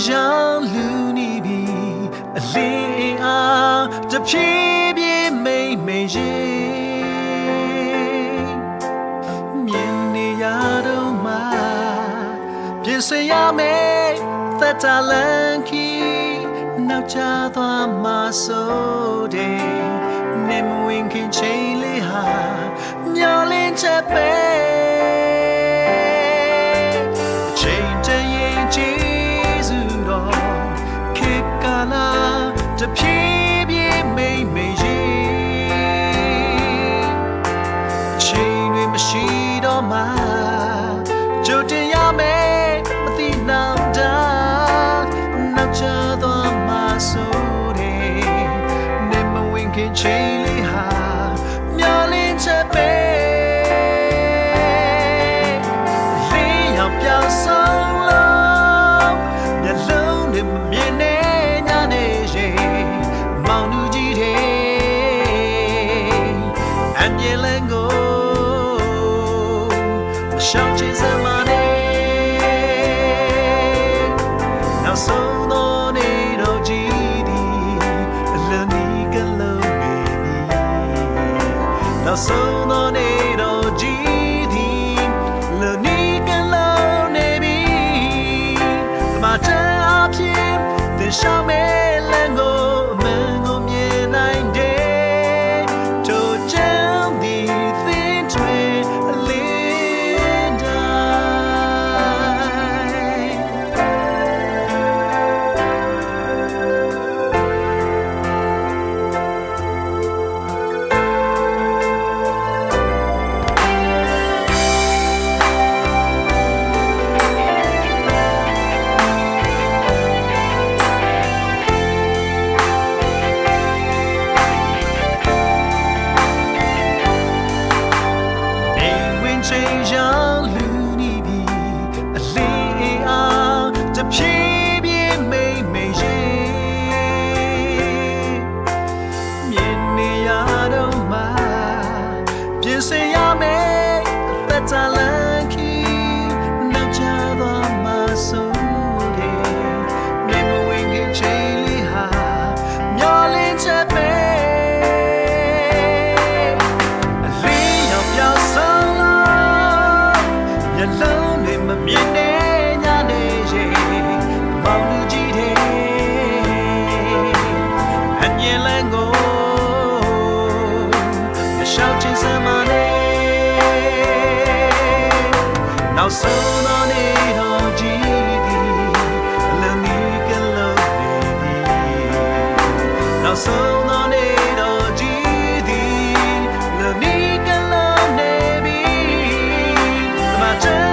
ကြောင်းလူနေပြီအလင်းအားတစ်ဖြည်းဖြည်းမိမ့်မိန်ရင်မြင်နေရတော့မှပြင်ဆင်ရမယ်သက်တာလန်ခီနောက်ကျသွားမှဆိုတဲ့နေမဝင်ခင်ချိန်လေးဟာမျောလင်းချက်ပဲချိန်တန်ရင်ကြည်စုတော့ခေတ်ကာလတစ်ဖြည်းဖြည်းမိမ့်မိန်ရင်ချိန်တွေမရှိတော့မှကြိုတင်ရမယ်မသိနောက်တာနောက်ကျသွားမှဆိုတဲ့နေမဝင်ခင်ချိန်လေးဟာမျောလင်းချက်ပဲလေးရောက်ပြောင်းဆုံးလို့မျက်လုံးနဲ့မမြင်နဲ့ညနေရင်မောင်လူကြီးတဲ့အမြင်လန်းကိုမရှောင်ချင်စမ်းမနဲ့နောက်ဆုံးတော့နေတော့ကြည်သည်အလန်းဒီကလုံးနေပြီနောက်ဆုံးတော့နေတော့ကြည်သည်လန်းဒီကလုံးနေပြီတမတန်အဖြစ်သင်ရှောင်းမဲ့လမ်းကိုအမှန်ကိုမြင်နိုင်တယ်တို့ချမ်းသည်သင်ထွေအလင်းချိန်ရောက်လူနေပြီအလင်းအားတစ်ဖြည်းဖြည်းမိမ့်မိန်ရင်မြင်နေရတော့မှပြင်ဆင်ရမယ်သက်တာလန်ခီနောက်ကျသွားမှဆိုတဲ့နေမဝင်ခင်ချိန်လေးဟာမျောလင်းချက်ပဲအလင်းရောက်ပြောင်းဆုံးလုံးနဲ့မမြင်နဲ့ညနေရင်မောင်လူကြီးတဲ့အမြင်လန်းကိုမရှောင်ချင်စမ်းမနဲ့နောက်ဆုံးတော့နေတော့ကြည်သည်လမ်းဒီကလုံးနေပြီနောက်ဆုံးတော့နေတော့ကြည်သည်လမ်းဒီကလုံးနေပြီတမချမ်း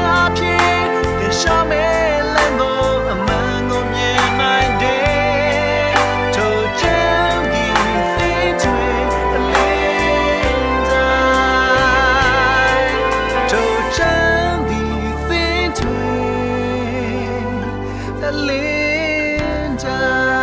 ရှောင်းမဲ့လမ်းကိုအမှန်ကိုမြင်နိုင်တယ်ထိုချမ်းဒီသင်ထွေအလင်းတိုင်းထိုချမ်းဒီသင်ထွေအလင်းတိုင်း